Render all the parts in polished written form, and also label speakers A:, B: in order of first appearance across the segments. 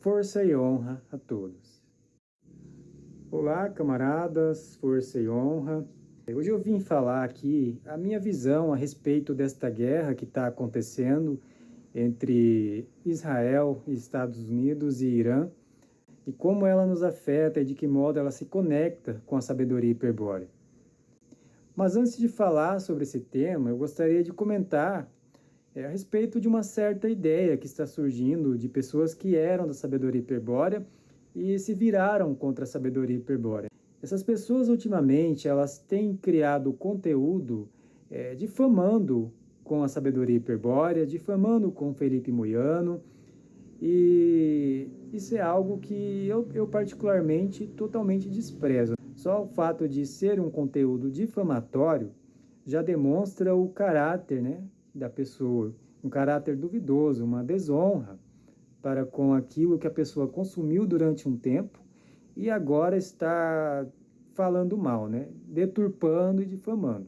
A: Força e honra a todos. Olá, camaradas, força e honra. Hoje eu vim falar aqui a minha visão a respeito desta guerra que está acontecendo entre Israel, Estados Unidos e Irã, e como ela nos afeta e de que modo ela se conecta com a sabedoria hiperbórea. Mas antes de falar sobre esse tema, eu gostaria de comentar a respeito de uma certa ideia que está surgindo de pessoas que eram da sabedoria hiperbórea e se viraram contra a sabedoria hiperbórea. Essas pessoas, ultimamente, elas têm criado conteúdo difamando com a sabedoria hiperbórea, difamando com Felipe Moiano, e isso é algo que eu particularmente totalmente desprezo. Só o fato de ser um conteúdo difamatório já demonstra o caráter, né, da pessoa, um caráter duvidoso, uma desonra para com aquilo que a pessoa consumiu durante um tempo e agora está falando mal, né, deturpando e difamando.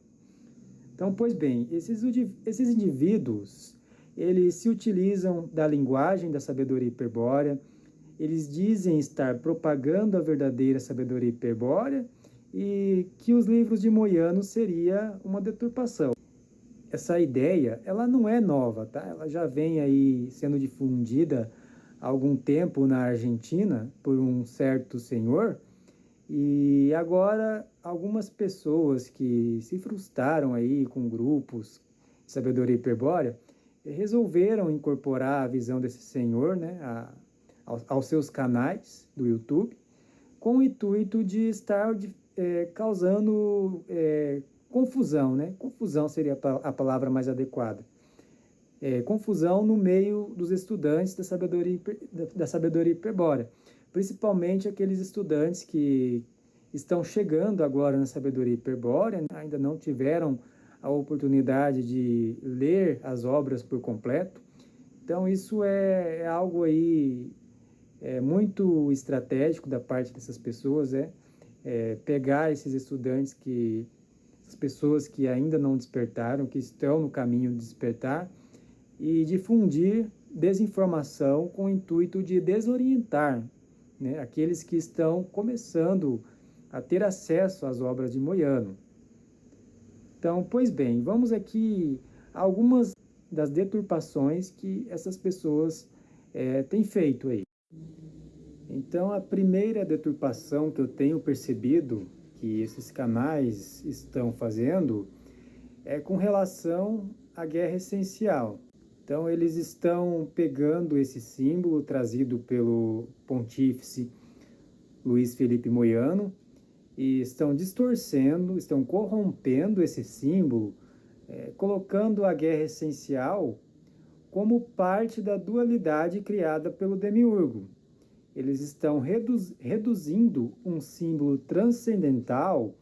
A: Então, pois bem, esses indivíduos, eles se utilizam da linguagem da sabedoria hiperbórea, eles dizem estar propagando a verdadeira sabedoria hiperbórea e que os livros de Moiano seria uma deturpação. Essa ideia, ela não é nova, tá? Ela já vem aí sendo difundida há algum tempo na Argentina por um certo senhor, e agora algumas pessoas que se frustraram aí com grupos de sabedoria hiperbórea resolveram incorporar a visão desse senhor, né, aos seus canais do YouTube, com o intuito de estar causando confusão, né? Confusão seria a palavra mais adequada. Confusão no meio dos estudantes da sabedoria hiperbórea, principalmente aqueles estudantes que estão chegando agora na sabedoria hiperbórea, ainda não tiveram a oportunidade de ler as obras por completo. Então isso é algo aí muito estratégico da parte dessas pessoas, pegar esses estudantes essas pessoas que ainda não despertaram, que estão no caminho de despertar, e difundir desinformação com o intuito de desorientar, né, aqueles que estão começando a ter acesso às obras de Moiano. Então, pois bem, vamos aqui a algumas das deturpações que essas pessoas têm feito aí. Então, a primeira deturpação que eu tenho percebido que esses canais estão fazendo é com relação à guerra essencial. Então, eles estão pegando esse símbolo trazido pelo pontífice Luiz Felipe Moiano e estão distorcendo, estão corrompendo esse símbolo, colocando a guerra essencial como parte da dualidade criada pelo Demiurgo. Eles estão reduzindo um símbolo transcendental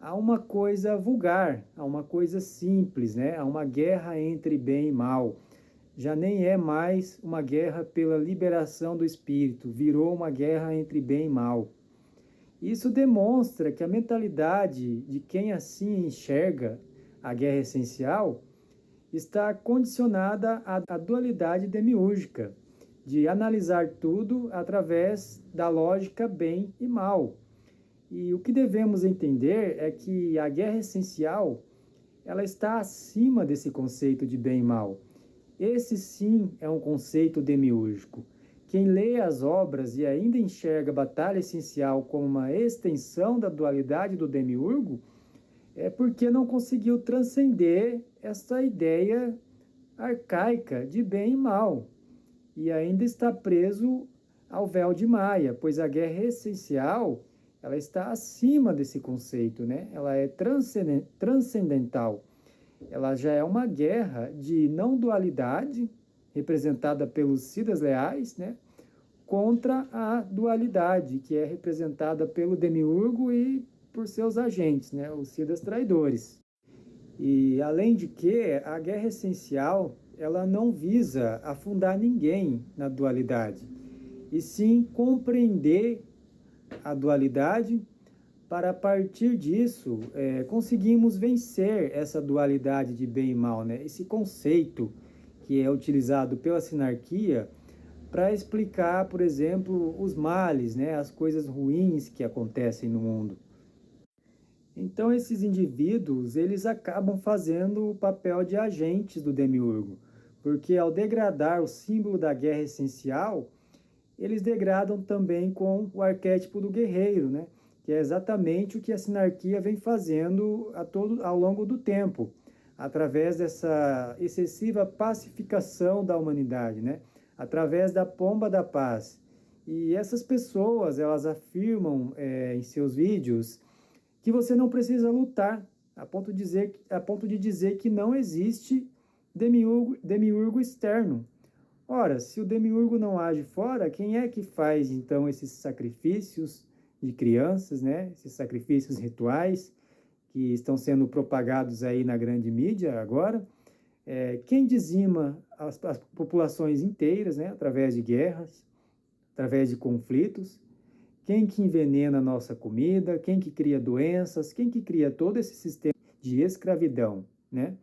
A: a uma coisa vulgar, a uma coisa simples, né? A uma guerra entre bem e mal. Já nem é mais uma guerra pela liberação do espírito, virou uma guerra entre bem e mal. Isso demonstra que a mentalidade de quem assim enxerga a guerra essencial está condicionada à dualidade demiúrgica, de analisar tudo através da lógica bem e mal. E o que devemos entender é que a guerra essencial, ela está acima desse conceito de bem e mal. Esse sim é um conceito demiúrgico. Quem lê as obras e ainda enxerga a batalha essencial como uma extensão da dualidade do demiurgo, é porque não conseguiu transcender essa ideia arcaica de bem e mal. E ainda está preso ao véu de Maia, pois a guerra essencial, ela está acima desse conceito, né? Ela é transcendental. Ela já é uma guerra de não dualidade, representada pelos Siddhas leais, né, contra a dualidade, que é representada pelo Demiurgo e por seus agentes, né, os Siddhas traidores. E, além de que, a guerra essencial, ela não visa afundar ninguém na dualidade, e sim compreender a dualidade para, a partir disso, conseguimos vencer essa dualidade de bem e mal, né? Esse conceito que é utilizado pela sinarquia para explicar, por exemplo, os males, né, as coisas ruins que acontecem no mundo. Então esses indivíduos, eles acabam fazendo o papel de agentes do demiurgo, porque ao degradar o símbolo da guerra essencial, eles degradam também com o arquétipo do guerreiro, né? Que é exatamente o que a sinarquia vem fazendo ao longo do tempo, através dessa excessiva pacificação da humanidade, né? Através da pomba da paz. E essas pessoas, elas afirmam em seus vídeos que você não precisa lutar, a ponto de dizer que não existe demiurgo externo. Ora, se o demiurgo não age fora, quem é que faz então esses sacrifícios de crianças, né? Esses sacrifícios rituais que estão sendo propagados aí na grande mídia agora? Quem dizima as populações inteiras, né? Através de guerras, através de conflitos? Quem que envenena a nossa comida? Quem que cria doenças? Quem que cria todo esse sistema de escravidão, né?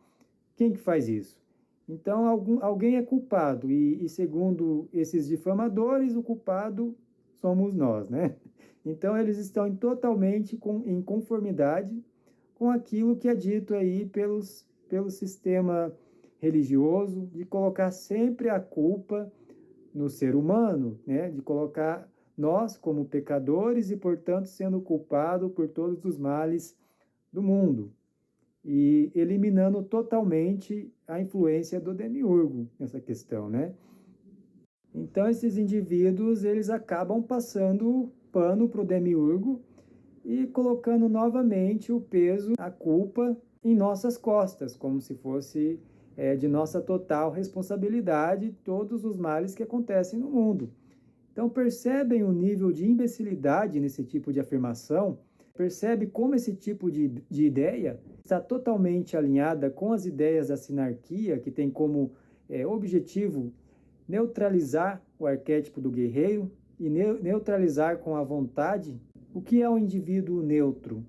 A: Quem que faz isso? Então, alguém é culpado, e segundo esses difamadores, o culpado somos nós, né? Então, eles estão totalmente em conformidade com aquilo que é dito aí pelo sistema religioso, de colocar sempre a culpa no ser humano, né? De colocar nós como pecadores e, portanto, sendo culpado por todos os males do mundo, e eliminando totalmente a influência do demiurgo nessa questão, né? Então esses indivíduos, eles acabam passando pano para o demiurgo e colocando novamente o peso, a culpa em nossas costas, como se fosse de nossa total responsabilidade todos os males que acontecem no mundo. Então percebem o nível de imbecilidade nesse tipo de afirmação? Percebe como esse tipo de ideia está totalmente alinhada com as ideias da sinarquia, que tem como objetivo neutralizar o arquétipo do guerreiro e neutralizar com a vontade o que é um indivíduo neutro.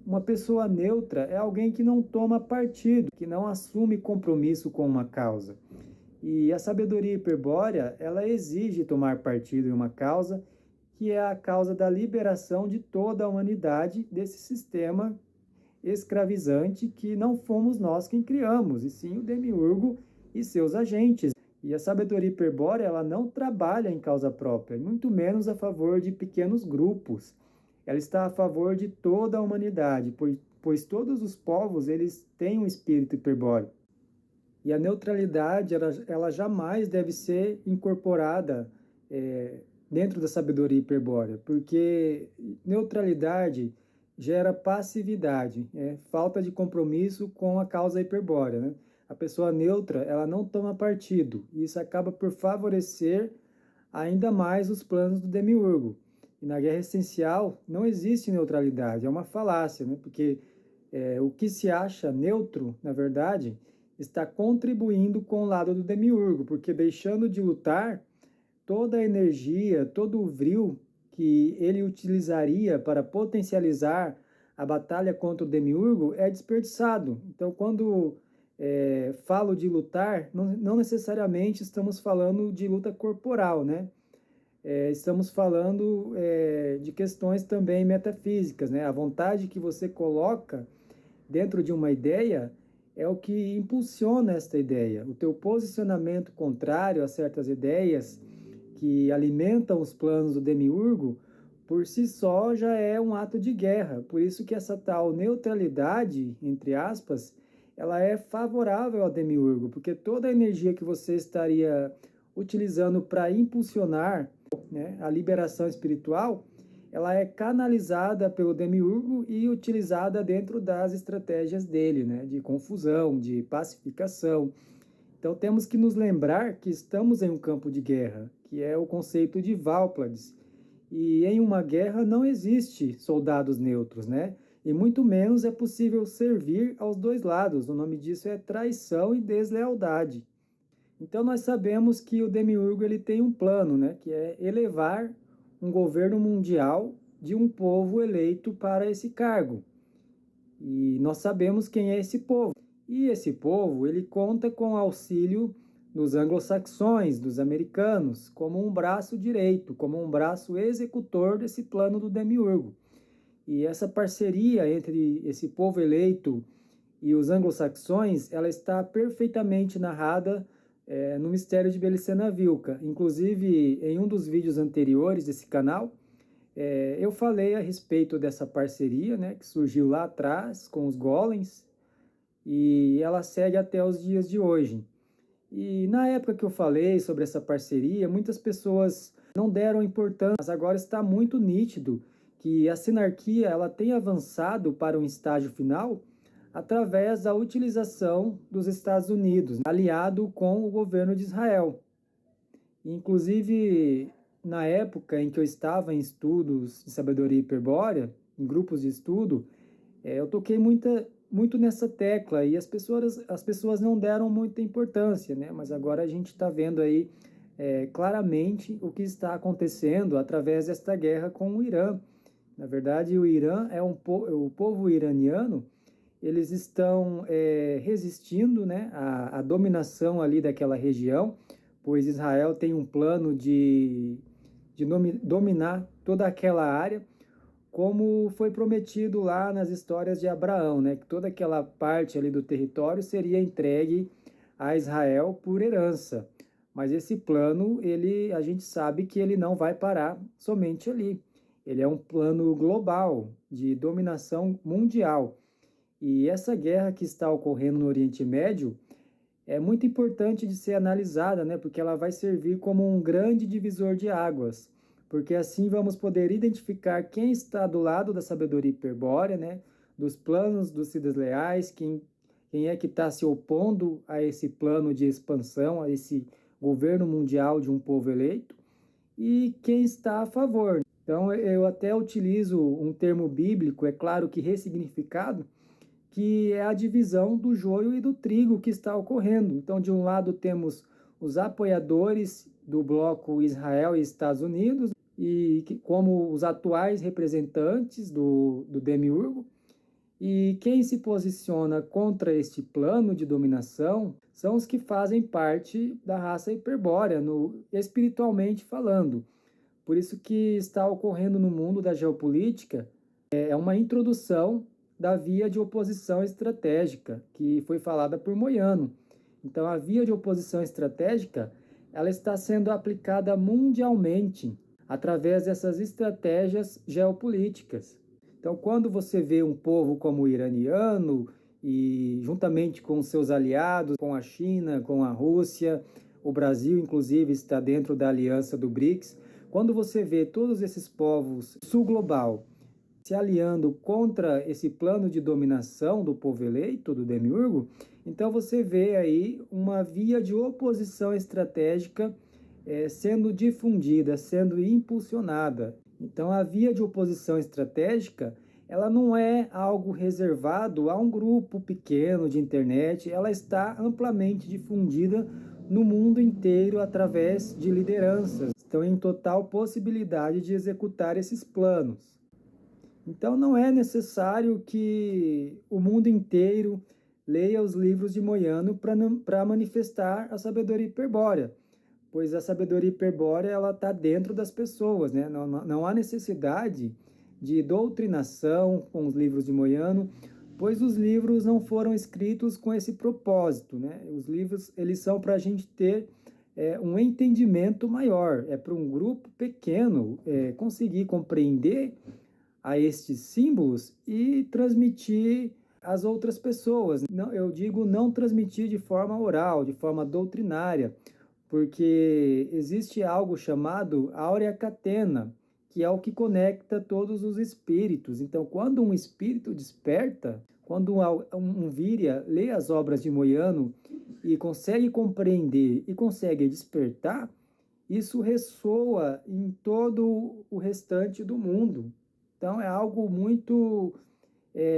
A: Uma pessoa neutra é alguém que não toma partido, que não assume compromisso com uma causa. E a sabedoria hiperbórea, ela exige tomar partido em uma causa, que é a causa da liberação de toda a humanidade desse sistema escravizante que não fomos nós quem criamos, e sim o demiurgo e seus agentes. E a sabedoria hiperbórea, ela não trabalha em causa própria, muito menos a favor de pequenos grupos. Ela está a favor de toda a humanidade, pois todos os povos, eles têm um espírito hiperbóreo. E a neutralidade, ela jamais deve ser incorporada dentro da sabedoria hiperbórea, porque neutralidade gera passividade, falta de compromisso com a causa hiperbórea, né? A pessoa neutra, ela não toma partido, e isso acaba por favorecer ainda mais os planos do demiurgo. E na guerra essencial não existe neutralidade, é uma falácia, né? Porque o que se acha neutro, na verdade, está contribuindo com o lado do demiurgo, porque deixando de lutar, toda a energia, todo o vril que ele utilizaria para potencializar a batalha contra o demiurgo é desperdiçado. Então, quando falo de lutar, não necessariamente estamos falando de luta corporal, né? Estamos falando de questões também metafísicas, né? A vontade que você coloca dentro de uma ideia é o que impulsiona esta ideia. O teu posicionamento contrário a certas ideias que alimentam os planos do demiurgo, por si só já é um ato de guerra. Por isso que essa tal neutralidade, entre aspas, ela é favorável ao demiurgo, porque toda a energia que você estaria utilizando para impulsionar, né, a liberação espiritual, ela é canalizada pelo demiurgo e utilizada dentro das estratégias dele, né, de confusão, de pacificação. Então temos que nos lembrar que estamos em um campo de guerra, que é o conceito de Válpades. E em uma guerra não existe soldados neutros, né? E muito menos é possível servir aos dois lados. O nome disso é traição e deslealdade. Então nós sabemos que o demiurgo, ele tem um plano, né, que é elevar um governo mundial de um povo eleito para esse cargo. E nós sabemos quem é esse povo. E esse povo, ele conta com o auxílio dos anglo-saxões, dos americanos, como um braço direito, como um braço executor desse plano do Demiurgo. E essa parceria entre esse povo eleito e os anglo-saxões, ela está perfeitamente narrada no Mistério de Belicena Vilca. Inclusive, em um dos vídeos anteriores desse canal, eu falei a respeito dessa parceria, né, que surgiu lá atrás com os golems, e ela segue até os dias de hoje. E na época que eu falei sobre essa parceria, muitas pessoas não deram importância, mas agora está muito nítido que a sinarquia ela tem avançado para um estágio final através da utilização dos Estados Unidos, aliado com o governo de Israel. Inclusive, na época em que eu estava em estudos de sabedoria hiperbórea, em grupos de estudo, eu toquei muito nessa tecla e as pessoas não deram muita importância, né? Mas agora a gente está vendo aí claramente o que está acontecendo através desta guerra com o Irã. Na verdade, o Irã o povo iraniano, eles estão resistindo, né, à dominação ali daquela região, pois Israel tem um plano de dominar toda aquela área, como foi prometido lá nas histórias de Abraão, né, que toda aquela parte ali do território seria entregue a Israel por herança. Mas esse plano, a gente sabe que ele não vai parar somente ali. Ele é um plano global de dominação mundial. E essa guerra que está ocorrendo no Oriente Médio é muito importante de ser analisada, né? Porque ela vai servir como um grande divisor de águas. Porque assim vamos poder identificar quem está do lado da sabedoria hiperbórea, né? Dos planos dos Siddhas leais, quem é que está se opondo a esse plano de expansão, a esse governo mundial de um povo eleito, e quem está a favor. Então, eu até utilizo um termo bíblico, é claro que ressignificado, que é a divisão do joio e do trigo que está ocorrendo. Então, de um lado temos os apoiadores do bloco Israel e Estados Unidos, como os atuais representantes do Demiurgo, e quem se posiciona contra este plano de dominação são os que fazem parte da raça hiperbórea, espiritualmente falando. Por isso que está ocorrendo no mundo da geopolítica uma introdução da via de oposição estratégica, que foi falada por Moyano. Então, a via de oposição estratégica, ela está sendo aplicada mundialmente através dessas estratégias geopolíticas. Então, quando você vê um povo como o iraniano, e juntamente com seus aliados, com a China, com a Rússia, o Brasil, inclusive, está dentro da aliança do BRICS, quando você vê todos esses povos sul global se aliando contra esse plano de dominação do povo eleito, do Demiurgo, então você vê aí uma via de oposição estratégica sendo difundida, sendo impulsionada. Então, a via de oposição estratégica, ela não é algo reservado a um grupo pequeno de internet, ela está amplamente difundida no mundo inteiro através de lideranças. Estão em total possibilidade de executar esses planos. Então, não é necessário que o mundo inteiro leia os livros de Moyano para manifestar a sabedoria hiperbórea, pois a sabedoria hiperbórea ela está dentro das pessoas, né? Não há necessidade de doutrinação com os livros de Moyano, pois os livros não foram escritos com esse propósito, né? Os livros eles são para a gente ter um entendimento maior, para um grupo pequeno conseguir compreender a estes símbolos e transmitir às outras pessoas. Não, eu digo não transmitir de forma oral, de forma doutrinária, porque existe algo chamado áurea catena, que é o que conecta todos os espíritos. Então, quando um espírito desperta, quando um Virya lê as obras de Moyano e consegue compreender e consegue despertar, isso ressoa em todo o restante do mundo. Então, é algo muito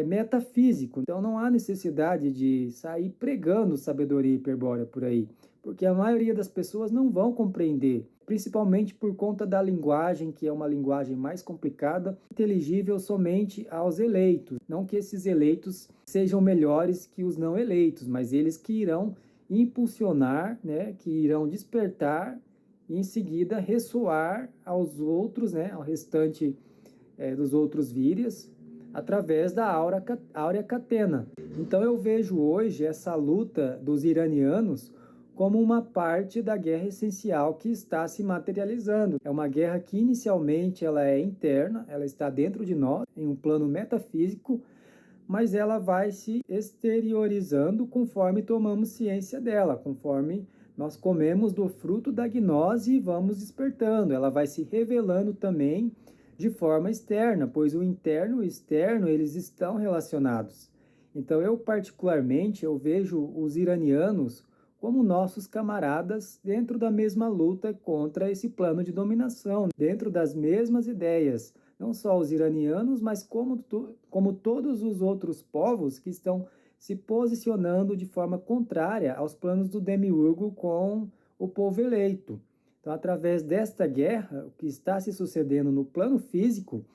A: metafísico. Então, não há necessidade de sair pregando sabedoria hiperbórea por aí, porque a maioria das pessoas não vão compreender, principalmente por conta da linguagem, que é uma linguagem mais complicada, inteligível somente aos eleitos. Não que esses eleitos sejam melhores que os não eleitos, mas eles que irão impulsionar, né, que irão despertar e em seguida ressoar aos outros, né, ao restante dos outros vírias, através da áurea catena. Então eu vejo hoje essa luta dos iranianos como uma parte da guerra essencial que está se materializando. É uma guerra que inicialmente ela é interna, ela está dentro de nós, em um plano metafísico, mas ela vai se exteriorizando conforme tomamos ciência dela, conforme nós comemos do fruto da gnose e vamos despertando. Ela vai se revelando também de forma externa, pois o interno e o externo eles estão relacionados. Então eu particularmente eu vejo os iranianos como nossos camaradas dentro da mesma luta contra esse plano de dominação, dentro das mesmas ideias, não só os iranianos, mas como todos os outros povos que estão se posicionando de forma contrária aos planos do demiurgo com o povo eleito. Então, através desta guerra, o que está se sucedendo no plano físico,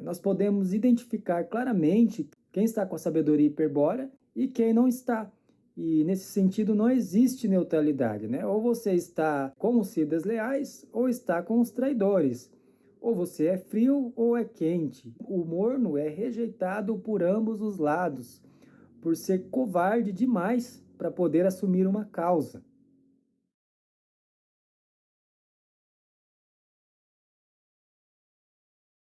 A: nós podemos identificar claramente quem está com a sabedoria hiperbórea e quem não está. E nesse sentido não existe neutralidade, né? Ou você está com os cidas leais ou está com os traidores. Ou você é frio ou é quente. O morno é rejeitado por ambos os lados, por ser covarde demais para poder assumir uma causa.